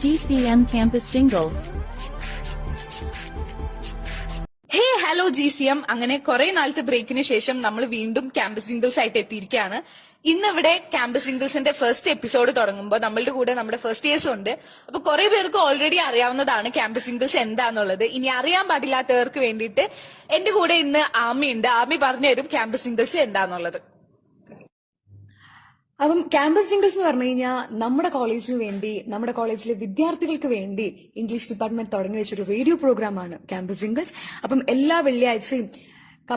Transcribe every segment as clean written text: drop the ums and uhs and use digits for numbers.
GCM Campus Jingles. ഹേ hello GCM. അങ്ങനെ കുറെ നാളത്തെ ബ്രേക്കിന് ശേഷം നമ്മൾ വീണ്ടും ക്യാമ്പസ് ജിംഗിൾസ് ആയിട്ട് എത്തിയിരിക്കുകയാണ്. ഇന്നിവിടെ ക്യാമ്പസ് ജിംഗിൾസിന്റെ ഫസ്റ്റ് എപ്പിസോഡ് തുടങ്ങുമ്പോൾ നമ്മളുടെ കൂടെ നമ്മുടെ ഫസ്റ്റ് ഇയേഴ്സും ഉണ്ട്. അപ്പൊ കുറെ പേർക്ക് ഓൾറെഡി അറിയാവുന്നതാണ് ക്യാമ്പസ് ജിംഗിൾസ് എന്താന്നുള്ളത്. ഇനി അറിയാൻ പാടില്ലാത്തവർക്ക് വേണ്ടിയിട്ട് എന്റെ കൂടെ ഇന്ന് ആമി ഉണ്ട്. ആമി പറഞ്ഞുതരും ക്യാമ്പസ് ജിംഗിൾസ് എന്താന്നുള്ളത്. അപ്പം ക്യാമ്പസ് ജിംഗിൾസ് എന്ന് പറഞ്ഞു കഴിഞ്ഞാൽ നമ്മുടെ കോളേജിന് വേണ്ടി, നമ്മുടെ കോളേജിലെ വിദ്യാർത്ഥികൾക്ക് വേണ്ടി ഇംഗ്ലീഷ് ഡിപ്പാർട്ട്മെന്റ് തുടങ്ങി വെച്ചൊരു റേഡിയോ പ്രോഗ്രാമാണ് ക്യാമ്പസ് ജിംഗിൾസ്. അപ്പം എല്ലാ വെള്ളിയാഴ്ചയും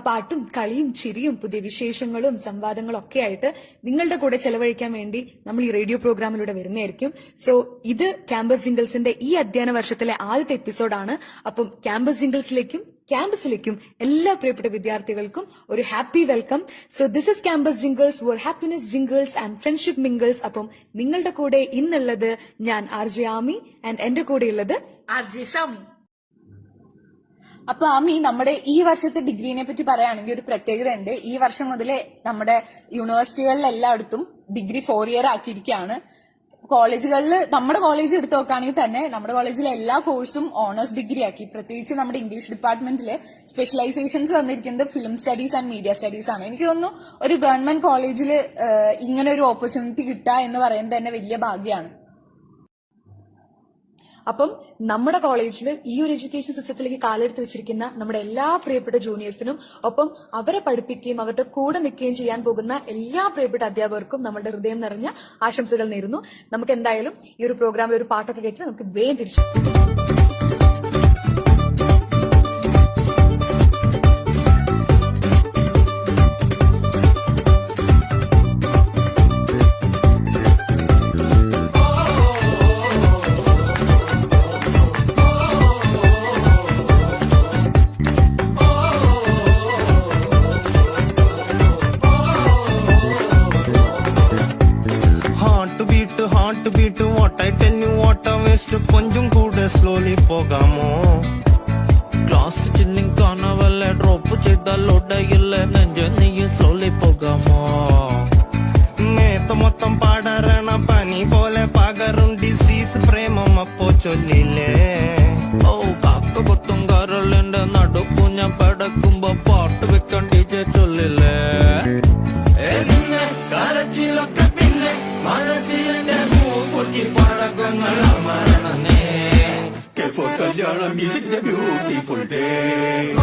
പാട്ടും കളിയും ചിരിയും പുതിയ വിശേഷങ്ങളും സംവാദങ്ങളും ഒക്കെ ആയിട്ട് നിങ്ങളുടെ കൂടെ ചെലവഴിക്കാൻ വേണ്ടി നമ്മൾ ഈ റേഡിയോ പ്രോഗ്രാമിലൂടെ വരുന്നതായിരിക്കും. സോ ഇത് ക്യാമ്പസ് ജിംഗിൾസിന്റെ ഈ അധ്യയന വർഷത്തിലെ ആദ്യത്തെ എപ്പിസോഡാണ്. അപ്പം ക്യാമ്പസ് ജിംഗിൾസിലേക്കും ക്യാമ്പസിലേക്കും എല്ലാ പ്രിയപ്പെട്ട വിദ്യാർത്ഥികൾക്കും ഒരു happy welcome. So this is campus jingles, where happiness jingles and friendship mingles. അപ്പം നിങ്ങളുടെ കൂടെ ഇന്നുള്ളത് ഞാൻ RJ ആമി ആൻഡ് എന്റെ കൂടെ ഉള്ളത് RJ സാമി. അപ്പൊ ആമി, നമ്മുടെ ഈ വർഷത്തെ ഡിഗ്രീനെ പറ്റി പറയുകയാണെങ്കിൽ ഒരു പ്രത്യേകത ഉണ്ട്. ഈ വർഷം മുതലേ നമ്മുടെ യൂണിവേഴ്സിറ്റികളിലെല്ലായിടത്തും ഡിഗ്രി 4 ഇയർ ആക്കിയിരിക്കുകയാണ്. കോളേജുകളിൽ നമ്മുടെ കോളേജ് എടുത്തു നോക്കുകയാണെങ്കിൽ തന്നെ നമ്മുടെ കോളേജിലെ എല്ലാ കോഴ്സും ഓണേഴ്സ് ഡിഗ്രി ആക്കി. പ്രത്യേകിച്ച് നമ്മുടെ ഇംഗ്ലീഷ് ഡിപ്പാർട്ട്മെന്റിലെ സ്പെഷ്യലൈസേഷൻസ് വന്നിരിക്കുന്നത് film studies and media studies ആണ്. എനിക്ക് തോന്നുന്നു ഒരു ഗവൺമെന്റ് കോളേജിൽ ഇങ്ങനെ ഒരു ഓപ്പർച്യൂണിറ്റി കിട്ടുക എന്ന് പറയുന്നത് തന്നെ വലിയ ഭാഗ്യമാണ്. അപ്പം നമ്മുടെ കോളേജിൽ ഈ ഒരു എഡ്യൂക്കേഷൻ സിസ്റ്റത്തിലേക്ക് കാലെടുത്ത് വെച്ചിരിക്കുന്ന നമ്മുടെ എല്ലാ പ്രിയപ്പെട്ട ജൂനിയേഴ്സിനും ഒപ്പം അവരെ പഠിപ്പിക്കുകയും അവരുടെ കൂടെ നിൽക്കുകയും ചെയ്യാൻ പോകുന്ന എല്ലാ പ്രിയപ്പെട്ട അധ്യാപകർക്കും നമ്മുടെ ഹൃദയം നിറഞ്ഞ ആശംസകൾ നേരുന്നു. നമുക്ക് എന്തായാലും ഈ ഒരു പ്രോഗ്രാമിൽ ഒരു പാട്ടൊക്കെ കേട്ടിട്ട് നമുക്ക് വേഗം തിരിച്ചു. కొంచెం కూడా స్లోలీ పోగామో క్లాస్ చిన్నింగ్ కానవల్ల డ్రాప్ చేద్దాలోడయిల్ల നെഞ്ച നീ സ്ലോലി പോകാമോ മേത്ത മൊത്തം പാടരണ പനി പോലെ പകരും ഡിസീസ് പ്രേമം അപ്പോ ചൊല്ലില്ലേ ഓ കാക്ക കൊത്തും കരളിന്റെ നടുക്കു ഞാൻ പടക്കുമ്പോ പാട്ട് വെക്കാൻ DJ ചൊല്ലില്ലേ കാലച്ചിലൊക്കെ പിന്നെ മനസ്സിലെ പൂപ്പൊട്ടി പടക്കങ്ങൾ അമരണനേ For Kalyana music, the beautiful day.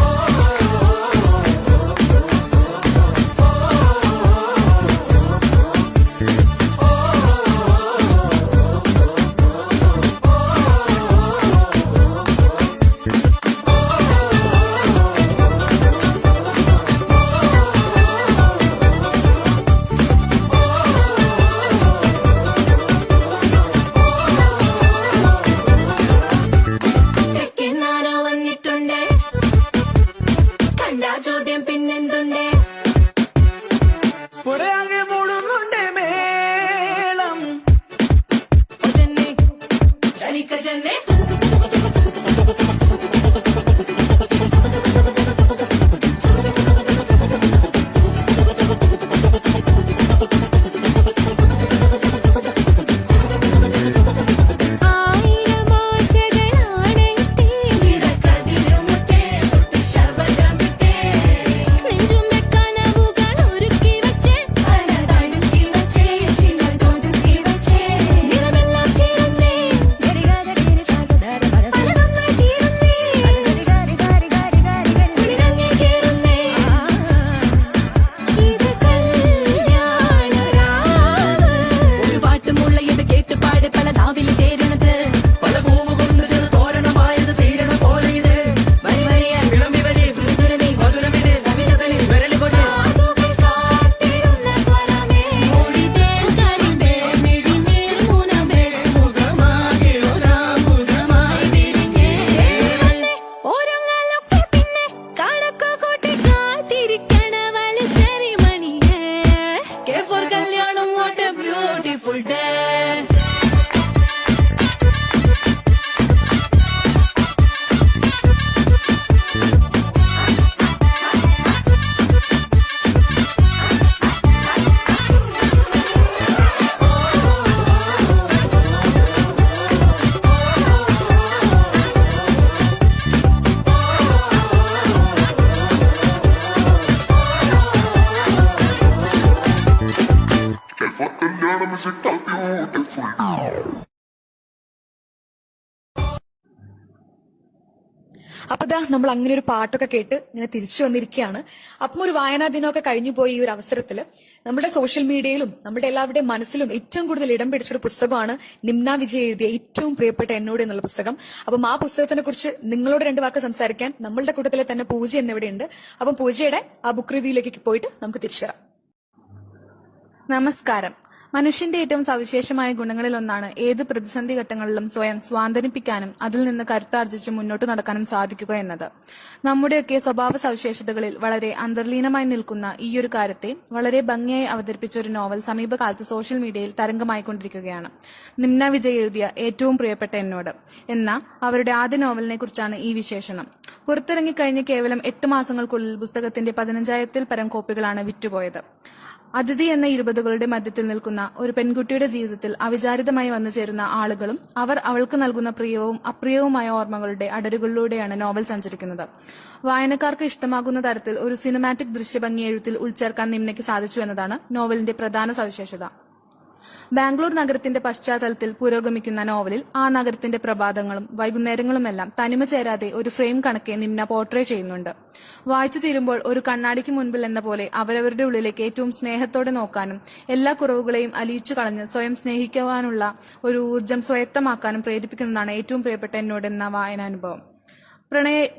Kalyana music beautiful. അപ്പൊ ദാ നമ്മൾ അങ്ങനെ ഒരു പാട്ടൊക്കെ കേട്ട് ഇങ്ങനെ തിരിച്ചു വന്നിരിക്കുകയാണ്. അപ്പം ഒരു വായനാ ദിനമൊക്കെ കഴിഞ്ഞു പോയി ഈ ഒരു അവസരത്തിൽ നമ്മുടെ സോഷ്യൽ മീഡിയയിലും നമ്മുടെ എല്ലാവരുടെയും മനസ്സിലും ഏറ്റവും കൂടുതൽ ഇടം പിടിച്ചൊരു പുസ്തകമാണ് നിംന വിജയ് എഴുതിയ ഏറ്റവും പ്രിയപ്പെട്ട എന്നോട് എന്നുള്ള പുസ്തകം. അപ്പം ആ പുസ്തകത്തിനെ കുറിച്ച് നിങ്ങളോട് 2 വാക്ക് സംസാരിക്കാൻ നമ്മളുടെ കൂട്ടത്തിലെ തന്നെ പൂജ എന്നിവിടെയുണ്ട്. അപ്പം പൂജയുടെ ആ ബുക്ക് റിവ്യൂയിലേക്ക് പോയിട്ട് നമുക്ക് തിരിച്ചു വരാം. നമസ്കാരം. മനുഷ്യന്റെ ഏറ്റവും സവിശേഷമായ ഗുണങ്ങളിലൊന്നാണ് ഏത് പ്രതിസന്ധി ഘട്ടങ്ങളിലും സ്വയം സ്വാന്തനിപ്പിക്കാനും അതിൽ നിന്ന് കരുത്താർജിച്ച് മുന്നോട്ട് നടക്കാനും സാധിക്കുക എന്നത്. നമ്മുടെയൊക്കെ സ്വഭാവ സവിശേഷതകളിൽ വളരെ അന്തർലീനമായി നിൽക്കുന്ന ഈയൊരു കാര്യത്തെ വളരെ ഭംഗിയായി അവതരിപ്പിച്ച ഒരു നോവൽ സമീപകാലത്ത് സോഷ്യൽ മീഡിയയിൽ തരംഗമായിക്കൊണ്ടിരിക്കുകയാണ്. നിംന വിജയ് എഴുതിയ ഏറ്റവും പ്രിയപ്പെട്ട എന്നോട് എന്ന അവരുടെ ആദ്യ നോവലിനെ കുറിച്ചാണ് ഈ വിശേഷണം. പുറത്തിറങ്ങിക്കഴിഞ്ഞ് കേവലം 8 മാസങ്ങൾക്കുള്ളിൽ പുസ്തകത്തിന്റെ 15,000-ൽ പരം കോപ്പികളാണ് വിറ്റുപോയത്. അതിഥി എന്ന 20കളുടെ മധ്യത്തിൽ നിൽക്കുന്ന ഒരു പെൺകുട്ടിയുടെ ജീവിതത്തിൽ അവിചാരിതമായി വന്നു ചേരുന്ന ആളുകളും അവർ അവൾക്ക് നൽകുന്ന പ്രിയവും അപ്രിയവുമായ ഓർമ്മകളുടെ അടരുകളിലൂടെയാണ് നോവൽ സഞ്ചരിക്കുന്നത്. വായനക്കാർക്ക് ഇഷ്ടമാകുന്ന തരത്തിൽ ഒരു സിനിമാറ്റിക് ദൃശ്യഭംഗി എഴുത്തിൽ ഉൾച്ചേർക്കാൻ നിംനയ്ക്ക് സാധിച്ചു എന്നതാണ് നോവലിന്റെ പ്രധാന സവിശേഷത. ബാംഗ്ലൂർ നഗരത്തിന്റെ പശ്ചാത്തലത്തിൽ പുരോഗമിക്കുന്ന നോവലിൽ ആ നഗരത്തിന്റെ പ്രഭാതങ്ങളും വൈകുന്നേരങ്ങളുമെല്ലാം തനിമ ചേരാതെ ഒരു ഫ്രെയിം കണക്കെ നിംന പോർട്രേ ചെയ്യുന്നുണ്ട്. വായിച്ചു തീരുമ്പോൾ ഒരു കണ്ണാടിക്ക് മുൻപിൽ എന്ന പോലെ അവരവരുടെ ഉള്ളിലേക്ക് ഏറ്റവും സ്നേഹത്തോടെ നോക്കാനും എല്ലാ കുറവുകളെയും അലിയിച്ചു കളഞ്ഞ് സ്വയം സ്നേഹിക്കുവാനുള്ള ഒരു ഊർജ്ജം സ്വയത്തമാക്കാനും പ്രേരിപ്പിക്കുന്നതാണ് ഏറ്റവും പ്രിയപ്പെട്ട എന്നോട് എന്ന വായനാനുഭവം.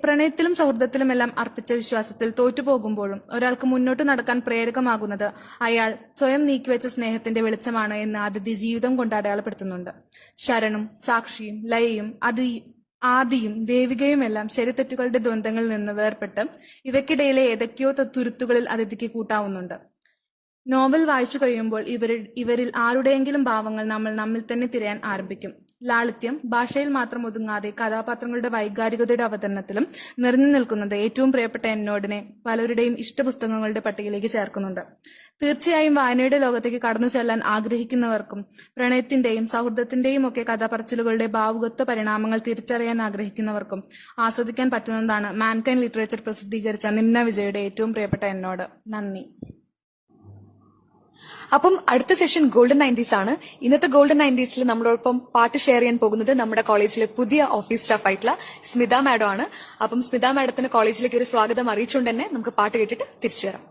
പ്രണയത്തിലും സൗഹൃദത്തിലുമെല്ലാം അർപ്പിച്ച വിശ്വാസത്തിൽ തോറ്റുപോകുമ്പോഴും ഒരാൾക്ക് മുന്നോട്ട് നടക്കാൻ പ്രേരകമാകുന്നത് അയാൾ സ്വയം നീക്കിവെച്ച സ്നേഹത്തിന്റെ വെളിച്ചമാണ് എന്ന് അതിഥി ജീവിതം കൊണ്ട് അടയാളപ്പെടുത്തുന്നുണ്ട്. ശരണും സാക്ഷിയും ലയയും ആദിയും ദേവികയുമെല്ലാം ശരിതെറ്റുകളുടെ ദ്വന്ദ്ങ്ങളിൽ നിന്ന് വേർപെട്ട് ഇവയ്ക്കിടയിലെ ഏതൊക്കെയോ തുരുത്തുകളിൽ അതിഥിക്ക് കൂട്ടാവുന്നുണ്ട്. നോവൽ വായിച്ചു കഴിയുമ്പോൾ ഇവരിൽ ആരുടെയെങ്കിലും ഭാവങ്ങൾ നമ്മൾ നമ്മിൽ തന്നെ തിരയാൻ ആരംഭിക്കും. ലാളിത്യം ഭാഷയിൽ മാത്രം ഒതുങ്ങാതെ കഥാപാത്രങ്ങളുടെ വൈകാരികതയുടെ അവതരണത്തിലും നിറഞ്ഞു നിൽക്കുന്നത് ഏറ്റവും പ്രിയപ്പെട്ട എന്നോടിനെ പലരുടെയും ഇഷ്ടപുസ്തകങ്ങളുടെ പട്ടികയിലേക്ക് ചേർക്കുന്നുണ്ട്. തീർച്ചയായും വായനയുടെ ലോകത്തേക്ക് കടന്നു ചെല്ലാൻ ആഗ്രഹിക്കുന്നവർക്കും പ്രണയത്തിന്റെയും സൗഹൃദത്തിന്റെയും ഒക്കെ കഥാപറച്ചിലുകളുടെ ഭാവുകത്വ പരിണാമങ്ങൾ തിരിച്ചറിയാൻ ആഗ്രഹിക്കുന്നവർക്കും ആസ്വദിക്കാൻ പറ്റുന്നതാണ് മാൻകൈൻഡ് ലിറ്ററേച്ചർ പ്രസിദ്ധീകരിച്ച നിംന വിജയുടെ ഏറ്റവും പ്രിയപ്പെട്ട എന്നോട്. നന്ദി. അപ്പം അടുത്ത സെഷൻ ഗോൾഡൻ 90s ആണ്. ഇന്നത്തെ ഗോൾഡൻ 90sൽ നമ്മളോടൊപ്പം പാട്ട് ഷെയർ ചെയ്യാൻ പോകുന്നത് നമ്മുടെ കോളേജിലെ പുതിയ ഓഫീസ് സ്റ്റാഫ് ആയിട്ടുള്ള സ്മിത മാഡം ആണ്. അപ്പം സ്മിത മാഡത്തിന് കോളേജിലേക്ക് ഒരു സ്വാഗതം അറിയിച്ചുകൊണ്ട് തന്നെ നമുക്ക് പാട്ട് കേട്ടിട്ട് തിരിച്ചു വരാം.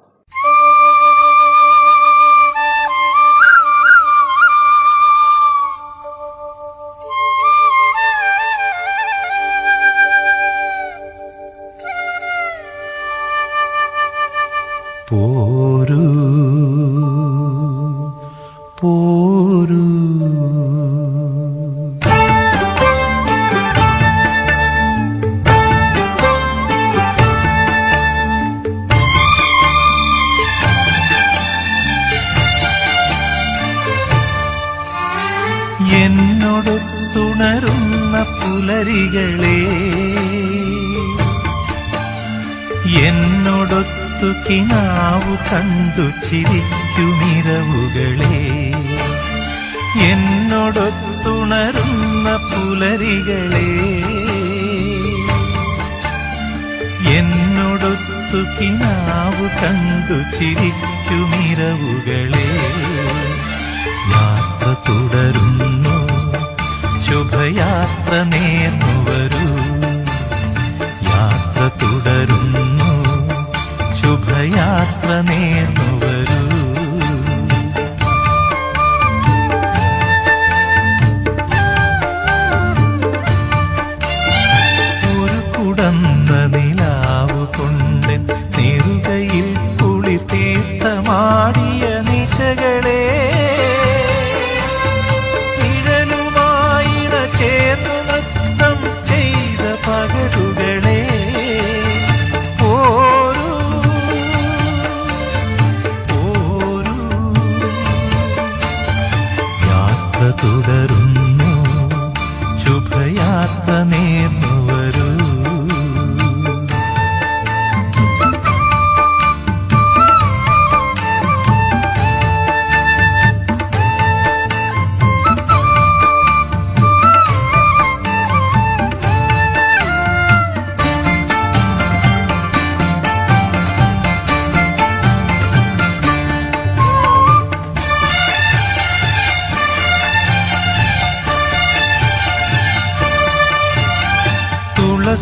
പോരൂ പോരൂ എന്നോടൊത്തുണരുന്ന പുലരികളെ എന്നോടൊത്തു കിനാവു കണ്ടു ചിരിക്കുമിരവുകളെ എന്നോടൊത്തുണരുന്ന പുലരികളെ എന്നോടൊത്തു കിനാവു കണ്ടു ചിരിക്കുമിരവുകളെ യാത്ര തുടരുന്നു ശുഭയാത്ര നേർന്നു വരൂ യാത്ര തുടരുന്നു ശുഭയാത്ര നേർന്നു വരൂ ഒരു കുടന്ന നിലാവു കൊണ്ടൻ നെറുകയിൽ കുളിർ തീർത്ഥമാടിയ നിശകളെ നിഴലുമായിട ചേർന്നു നൃത്തം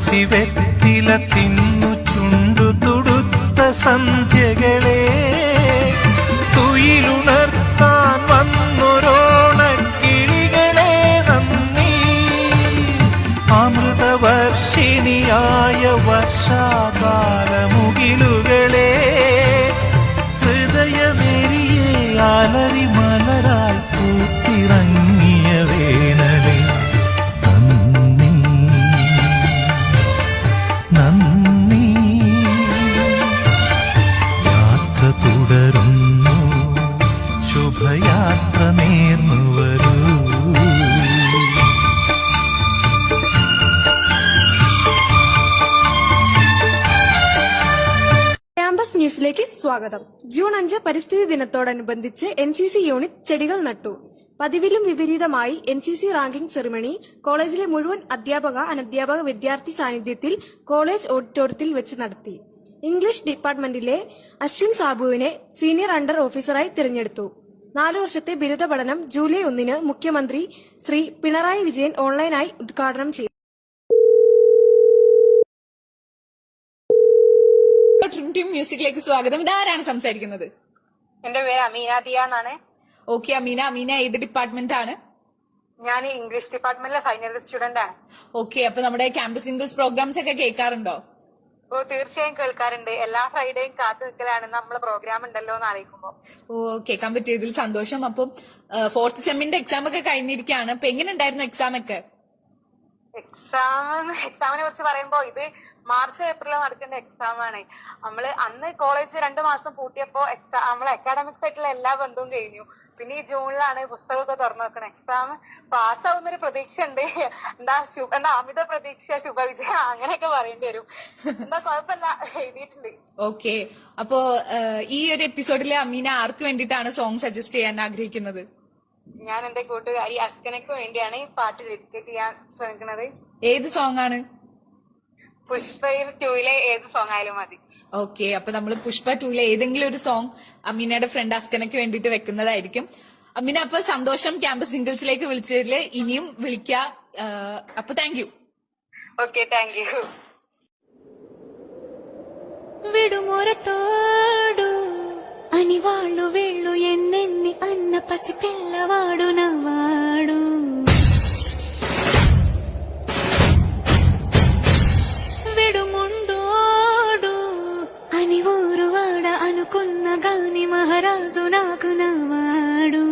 തുളസി വെറ്റില തിന്നു ചുണ്ടു തുടുത്ത സന്ധ്യകളെ തുയിലുണർത്താൻ വന്നൊരോണക്കിളികളെ നന്ദി. അമൃതവർഷിണിയായ വർഷാകാലമുകിലുകളെ ഹൃദയമെരിയെ അലറി മലരായി പൂത്തിറങ്ങിയ വേനലെ നന്ദി നന്ദി. യാത്ര തുടരുന്നു, ശുഭയാത്ര നേർന്നു വരൂ. ക്യാമ്പസ് ന്യൂസിലേക്ക് സ്വാഗതം. ജൂൺ 5 പരിസ്ഥിതി ദിനത്തോടനുബന്ധിച്ച് NCC യൂണിറ്റ് ചെടികൾ നട്ടു. പതിവിലും വിപരീതമായി NCC റാങ്കിംഗ് സെറിമണി കോളേജിലെ മുഴുവൻ അധ്യാപക അനധ്യാപക വിദ്യാർത്ഥി സാന്നിധ്യത്തിൽ കോളേജ് ഓഡിറ്റോറിയത്തിൽ വെച്ച് നടത്തി. ഇംഗ്ലീഷ് ഡിപ്പാർട്ട്മെന്റിലെ അശ്വിൻ സാബുവിനെ സീനിയർ അണ്ടർ ഓഫീസറായി തിരഞ്ഞെടുത്തു. 4 വർഷത്തെ ബിരുദ പഠനം ജൂലൈ 1 മുഖ്യമന്ത്രി ശ്രീ പിണറായി വിജയൻ ഓൺലൈനായി ഉദ്ഘാടനം ചെയ്തു. ട്രിനിറ്റി മ്യൂസിക്കിലേക്ക് സ്വാഗതം. ഇതാരാണ് സംസാരിക്കുന്നത്? എന്റെ പേര് അമീന ദിയ എന്നാണ്. ഓക്കെ അമീന, ഏത് ഡിപ്പാർട്ട്മെന്റ് ആണ്? ഞാൻ ഇംഗ്ലീഷ് ഡിപ്പാർട്ട്മെന്റിലെ ഫൈനൽ ഇയർ സ്റ്റുഡന്റ് ആണ്. ഓക്കെ, അപ്പൊ നമ്മുടെ ക്യാമ്പസ് സിംഗിൾസ് പ്രോഗ്രാംസ് ഒക്കെ കേൾക്കാറുണ്ടോ? ഓ തീർച്ചയായും കേൾക്കാറുണ്ട്. എല്ലാ ഫ്രൈഡേയും കാത്തു നിൽക്കലാണ് നമ്മളെ പ്രോഗ്രാം ഉണ്ടല്ലോ എന്ന് അറിയിക്കുമ്പോ. ഓ കേൾക്കാൻ പറ്റിയതിൽ സന്തോഷം. അപ്പം 4th സെമ്മിന്റെ എക്സാം ഒക്കെ കഴിഞ്ഞിരിക്കുകയാണ്. അപ്പൊ എങ്ങനെ ഉണ്ടായിരുന്നു എക്സാം ഒക്കെ? എക്സാമിനെ കുറിച്ച് പറയുമ്പോ ഇത് മാർച്ച് ഏപ്രിലോ നടക്കേണ്ട എക്സാം ആണ്. നമ്മള് അന്ന് കോളേജ് 2 മാസം പൂട്ടിയപ്പോ നമ്മളെ അക്കാഡമിക്സ് ആയിട്ടുള്ള എല്ലാ ബന്ധവും കഴിഞ്ഞു. പിന്നെ ഈ ജൂണിലാണ് പുസ്തകമൊക്കെ തുറന്നു വെക്കണം. എക്സാം പാസ്സാവുന്നൊരു പ്രതീക്ഷ ഉണ്ട്. എന്താ അമിത പ്രതീക്ഷ, ശുഭവിജയം അങ്ങനെയൊക്കെ പറയേണ്ടി വരും. എന്താ കുഴപ്പമില്ല, എഴുതിയിട്ടുണ്ട്. ഓക്കെ, അപ്പോ ഈ ഒരു എപ്പിസോഡിലെ അമീന ആർക്ക് വേണ്ടിയിട്ടാണ് സോങ് സജസ്റ്റ് ചെയ്യാൻ ആഗ്രഹിക്കുന്നത്? ഞാൻ എന്റെ കൂട്ടുകാരി അസ്കനക്ക് വേണ്ടിയാണ് ഈ പാട്ട് ഡെഡിക്കേറ്റ് ചെയ്യാൻ ശ്രമിക്കുന്നത്. ഏത് സോങ് ആണ്? പുഷ്പയിൽ 2ലെ ഏത് സോങ് ആയാലും മതി. ഓക്കെ, അപ്പൊ നമ്മൾ പുഷ്പ 2ലെ ഏതെങ്കിലും ഒരു സോങ് അമീനയുടെ ഫ്രണ്ട് അസ്കനക്ക് വേണ്ടിയിട്ട് വെക്കുന്നതായിരിക്കും. അമീന, അപ്പൊ സന്തോഷം ക്യാമ്പസ് സിംഗിൾസിലേക്ക് വിളിച്ചതിൽ. ഇനിയും വിളിക്കുക. അപ്പൊ thank you. Okay, thank you. విడుమొరటోడు అని వాళ్ళు వీళ్ళు ఎన్నెన్ని అన్న పసి పిల్లవాడు నవ్వాడు. విడుముండోడు అని ఊరు వాడ అనుకున్న గాని మహారాజు నాకు నవ్వాడు.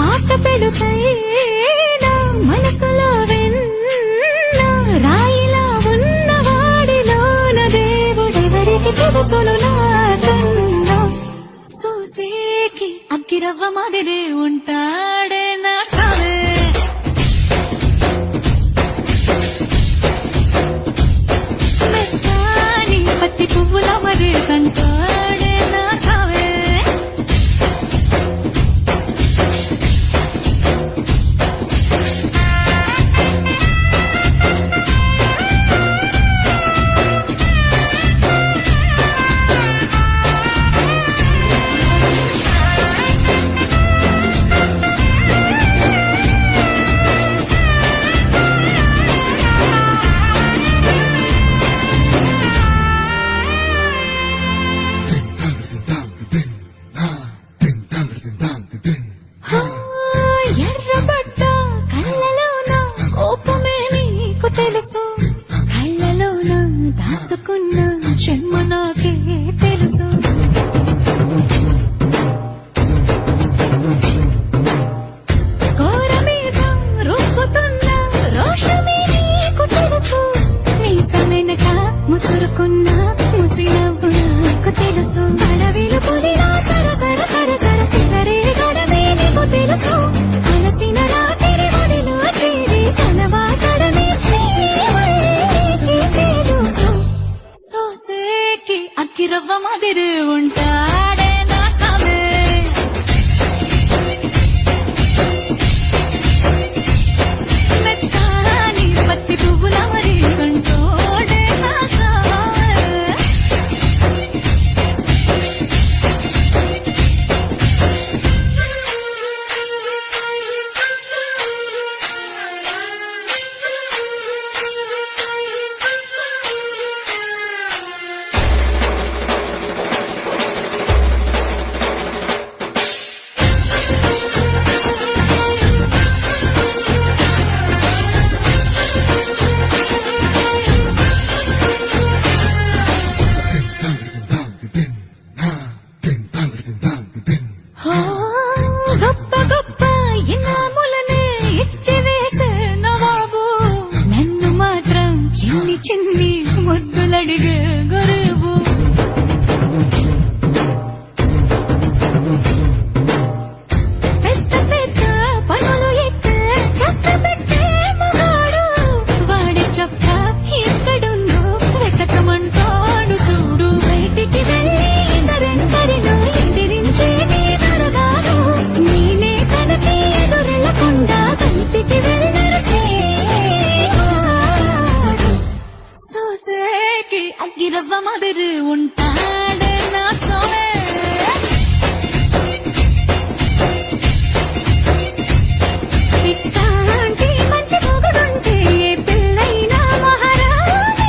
మాట పెడుసైనా మనసులో వెన్న రాయిలా ఉన్నవాడిలోన దేవుడెవరికి తెలుసును నాకన్నా. సూసేకి అగ్గిరవ్వ మాదిరే ఉంటాడే నా సావే. మెత్తాని పత్తి పువ్వుల మరి సంటాడే నా సావే. ఎర్రబడ్డ కళ్ళలోన కోపమే నీకు తెలుసు. కళ్ళలోన దాచుకున్న జన్మ నాకే తెలుసు. కోరమీసం రుక్కుతున్న రోషమే నీకు తెలుసు. మీసం వెనక ముసురుకున్న ముసినవ్వు నాకు తెలుసు. అడవిలు పులిలా సరసర సరసర చివరే గడమే నీకు తెలుసు. అలసిన రాత్రి ఒడిలో చేరి కనవాడమే శ్రీకి తెలుసు. సోసేకి అగ్గిరవ్వ మాదిరి ఉంటాడే నా సామే. మెత్తాని పత్తి పువ్వుల మరి సంటోడే నా సామే. ఎవ్వ మాదిరి ఉంటాడే నా సోమే ఇట్లాంటి మంచి మొగుడుంటే ఏ పిల్లైనా మహారాణి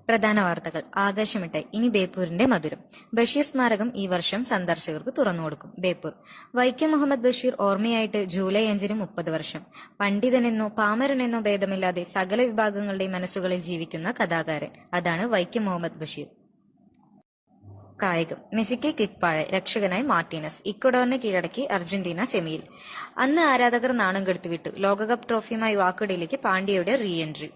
പ്രധാന വാർത്തകൾ. ആകാശമിട്ടായി ഇനി ബേപ്പൂരിന്റെ മധുരം. ബഷീർ സ്മാരകം ഈ വർഷം സന്ദർശകർക്ക് തുറന്നുകൊടുക്കും. ബേപ്പൂർ. വൈക്കം മുഹമ്മദ് ബഷീർ ഓർമ്മയായിട്ട് ജൂലൈ 5-ന് 30 വർഷം. പണ്ഡിതനെന്നോ പാമരനെന്നോ ഭേദമില്ലാതെ സകല വിഭാഗങ്ങളുടെയും മനസ്സുകളിൽ ജീവിക്കുന്ന കഥാകാരൻ. അതാണ് വൈക്കം മുഹമ്മദ് ബഷീർ. കായികം. മെസ്സിക്ക് കിക്പാഴ്, രക്ഷകനായി മാർട്ടീനസ്. ഇക്വഡോറിനെ കീഴടക്കി അർജന്റീന സെമിയിൽ. അന്ന് ആരാധകർ നാണം കെടുത്തുവിട്ടു. ലോകകപ്പ് ട്രോഫിയുമായി വാക്കുകളിലേക്ക് പാണ്ഡ്യയുടെ റീ എൻട്രി.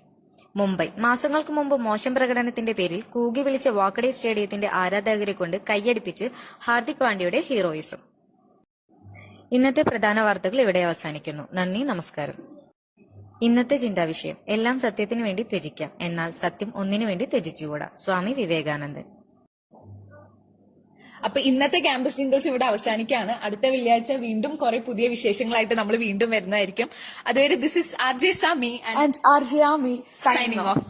മുംബൈ. മാസങ്ങൾക്ക് മുമ്പ് മോശം പ്രകടനത്തിന്റെ പേരിൽ കൂകി വിളിച്ച വാക്കഡെ സ്റ്റേഡിയത്തിന്റെ ആരാധകരെ കൊണ്ട് കൈയടിപ്പിച്ച് ഹാർദിക് പാണ്ഡ്യയുടെ ഹീറോയിസം. ഇന്നത്തെ പ്രധാന വാർത്തകൾ ഇവിടെ അവസാനിക്കുന്നു. നന്ദി, നമസ്കാരം. ഇന്നത്തെ ചിന്താവിഷയം: എല്ലാം സത്യത്തിനു വേണ്ടി ത്യജിക്കാം, എന്നാൽ സത്യം ഒന്നിനു വേണ്ടി ത്യജിച്ചുകൂടാ. സ്വാമി വിവേകാനന്ദൻ. അപ്പൊ ഇന്നത്തെ ക്യാമ്പസ് ജിംഗിൾസ് ഇവിടെ അവസാനിക്കുകയാണ്. അടുത്ത വെള്ളിയാഴ്ച വീണ്ടും കുറെ പുതിയ വിശേഷങ്ങളായിട്ട് നമ്മൾ വീണ്ടും വരുന്നതായിരിക്കും. അതുവരെ this is RJ Sami and RJ Ami signing off.